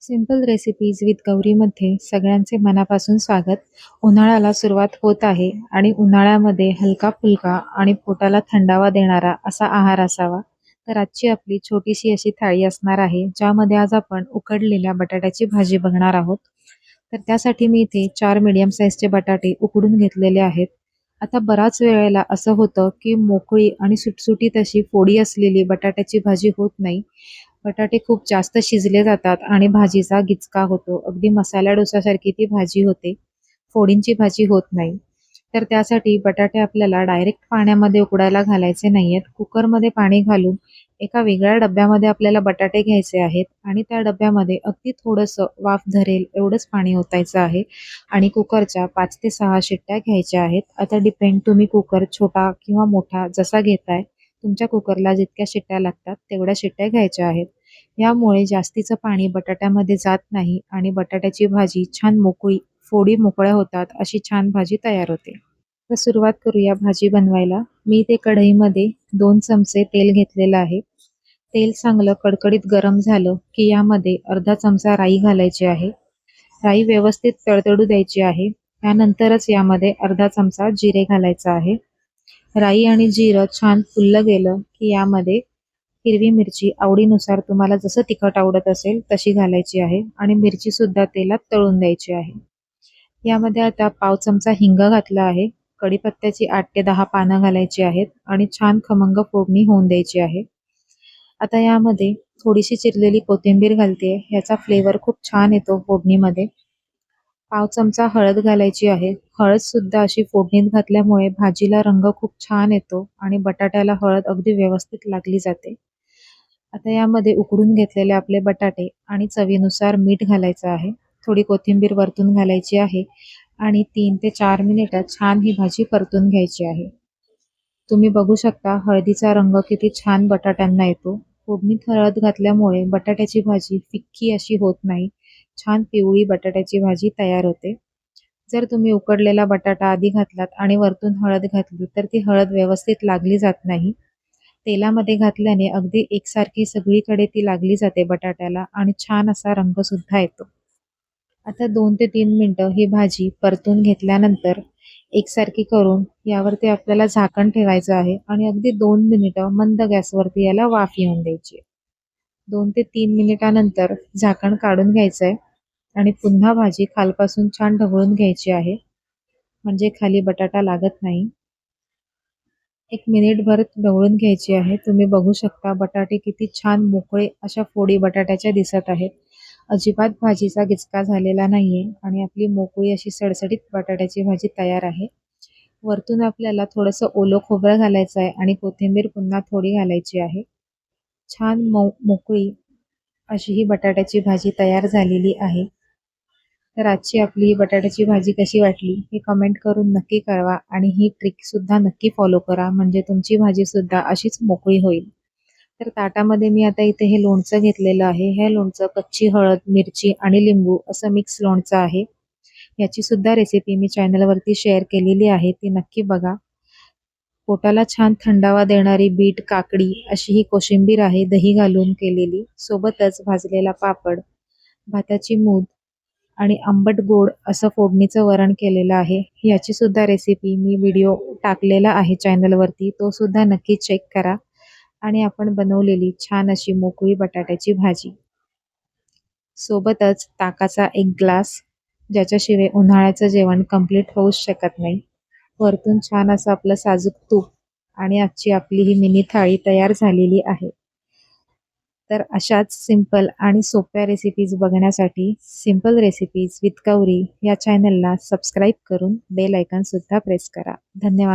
Simple recipes with गौरीमध्ये सगळ्यांचे मनापासून स्वागत. उन्हाळ्याला सुरुवात होत आहे आणि उन्हाळ्यामध्ये हलका-फुलका आणि पोटाला थंडावा देणारा असा आहार असावा. तर आजची आपली छोटीशी अशी थाळी असणार आहे, ज्यामध्ये आज आपण उकडलेल्या बटाट्याची भाजी बघणार आहोत. तर त्यासाठी मी इथे 4 मीडियम साईजचे बटाटे उकडून घेतलेले आहेत. आता बराच वेळेला असं होतं, की मोकळी आणि सुटसुटीत अशी फोडी असलेली बटाट्याची भाजी होत नाही. बटाटे खूप जास्त शिजले जातात आणि भाजीचा गिचका होतो. अगदी मसाला डोसासारखी ती भाजी होते. फोडींची भाजी होत नाही. तर त्यासाठी बटाटे आपल्याला डायरेक्ट पाण्यामध्ये उकडायला घालायचे नाहीयेत. कुकरमध्ये पाणी घालून एका वेगळ्या डब्यामध्ये आपल्याला बटाटे घ्यायचे आहेत आणि त्या डब्यामध्ये अगदी थोडंसं वाफ धरेल एवढंच पाणी ओतायचं आहे आणि कुकरच्या 5 ते 6 शिट्ट्या घ्यायच्या आहेत. आता डिपेंड तुम्ही कुकर छोटा किंवा मोठा जसा घेताय, तुमच्या कुकरला जितक्या शिट्ट्या लागतात तेवढ्या शिट्ट्या घ्यायच्या आहेत. यामुळे जास्तीचं पाणी बटाट्यामध्ये जात नाही आणि बटाट्याची भाजी छान मोकळी, फोडी मोकळ्या होतात अशी छान भाजी तयार होते. तर सुरुवात करूया भाजी बनवायला. मी इथे कढईमध्ये 2 चमचे तेल घेतलेलं आहे. तेल चांगलं कडकडीत गरम झालं की यामध्ये अर्धा चमचा राई घालायची आहे. राई व्यवस्थित तडतडू द्यायची आहे. त्यानंतरच यामध्ये अर्धा चमचा जिरे घालायचं आहे. राई आणि जिरं छान फुललं गेलं की यामध्ये हिरवी मिरची आवडीनुसार तुम्हाला जसं तिखट आवडत असेल तशी घालायची आहे आणि मिरची सुद्धा तेलात तळून द्यायची आहे. यामध्ये आता पाव चमचा हिंग घातला आहे. कढीपत्त्याची 8 ते 10 पानं घालायची आहेत आणि छान खमंग फोडणी होऊन द्यायची आहे. आता यामध्ये थोडीशी चिरलेली कोथिंबीर घालते. याचा फ्लेवर खूप छान येतो फोडणीमध्ये. पाव चमचा हळद घालायची आहे. हळद सुद्धा अशी फोडणीत घातल्यामुळे भाजीला रंग खूप छान येतो आणि बटाट्याला हळद अगदी व्यवस्थित लागली जाते. आता यामध्ये उकडून घेतलेले आपले बटाटे आणि चवीनुसार मीठ घालायचं आहे. थोडी कोथिंबीर वरतून घालायची आहे आणि 3 ते 4 मिनिटं छान ही भाजी परतून घ्यायची आहे. तुम्ही बघू शकता हळदीचा रंग किती छान बटाट्यांना येतो. फोडणीत हळद घातल्यामुळे बटाट्याची भाजी फिक्की अशी होत नाही. छान पिवळी बटाट्याची भाजी तयार होते. जर तुम्ही उकडलेला बटाटा आधी घातलात आणि वरतून हळद घातली तर ती हळद व्यवस्थित लागली जात नाही. तेलामध्ये घातल्याने अगदी एकसारखी सगळीकडे ती लागली जाते बटाट्याला आणि छान असा रंग सुद्धा येतो. आता 2 ते 3 मिनिटं ही भाजी परतून घेतल्यानंतर एकसारखी करून यावरती आपल्याला झाकण ठेवायचं आहे आणि अगदी 2 मिनिटं मंद गॅसवरती याला वाफ येऊन द्यायची. 2 ते 3 मिनिटानंतर झाकण काढून घ्यायचं आहे आणि पुन्हा भाजी खालपासून छान ढवळून घ्यायची आहे, म्हणजे खाली बटाटा लागत नाही. 1 मिनिटभर ढवळून घ्यायची आहे. तुम्ही बघू शकता बटाटे किती छान मोकळे अशा फोडी बटाट्याच्या दिसत आहेत. अजिबात भाजीचा गिचका झालेला नाहीये आणि आपली मोकळी अशी सडसडीत बटाट्याची भाजी तयार आहे. वरतून आपल्याला थोडंसं ओलं खोबरं घालायचं आहे आणि कोथिंबीर पुन्हा थोडी घालायची आहे. छान मोकळी अशी ही बटाट्याची भाजी तयार झालेली आहे. तर आजची आपली ही बटाट्याची भाजी कशी वाटली हे कमेंट करून नक्की कळवा आणि ही ट्रिकसुद्धा नक्की फॉलो करा, म्हणजे तुमची भाजीसुद्धा अशीच मोकळी होईल. तर ताटामध्ये मी आता इथे हे लोणचं घेतलेलं आहे. हे लोणचं कच्ची हळद, मिरची आणि लिंबू असं मिक्स लोणचं आहे. याची सुद्धा रेसिपी मी चॅनलवरती शेअर केलेली आहे, ती नक्की बघा. पोटाला छान थंडावा देणारी बीट, काकडी अशी ही कोशिंबीर आहे दही घालून केलेली. सोबतच भाजलेला पापड, भाताची मूद आणि आंबट गोड असं फोडणीचं वरण केलेलं आहे. याची सुद्धा रेसिपी मी व्हिडिओ टाकलेला आहे चॅनलवरती, तो सुद्धा नक्की चेक करा. आणि आपण बनवलेली छान अशी मोकळी बटाट्याची भाजी. सोबतच ताकाचा 1 ग्लास, ज्याच्याशिवाय उन्हाळ्याचं जेवण कंप्लीट होऊच शकत नाही. वरतून छान असं आपलं साजूक तूप आणि आजची आपली ही मिनी थाळी तयार झालेली आहे. तर अशाच सिंपल आणि सोप्या रेसिपीज बघण्यासाठी सिंपल रेसिपीज विथ गौरी या चॅनलला सबस्क्राईब करून बेल आयकॉन सुद्धा प्रेस करा. धन्यवाद.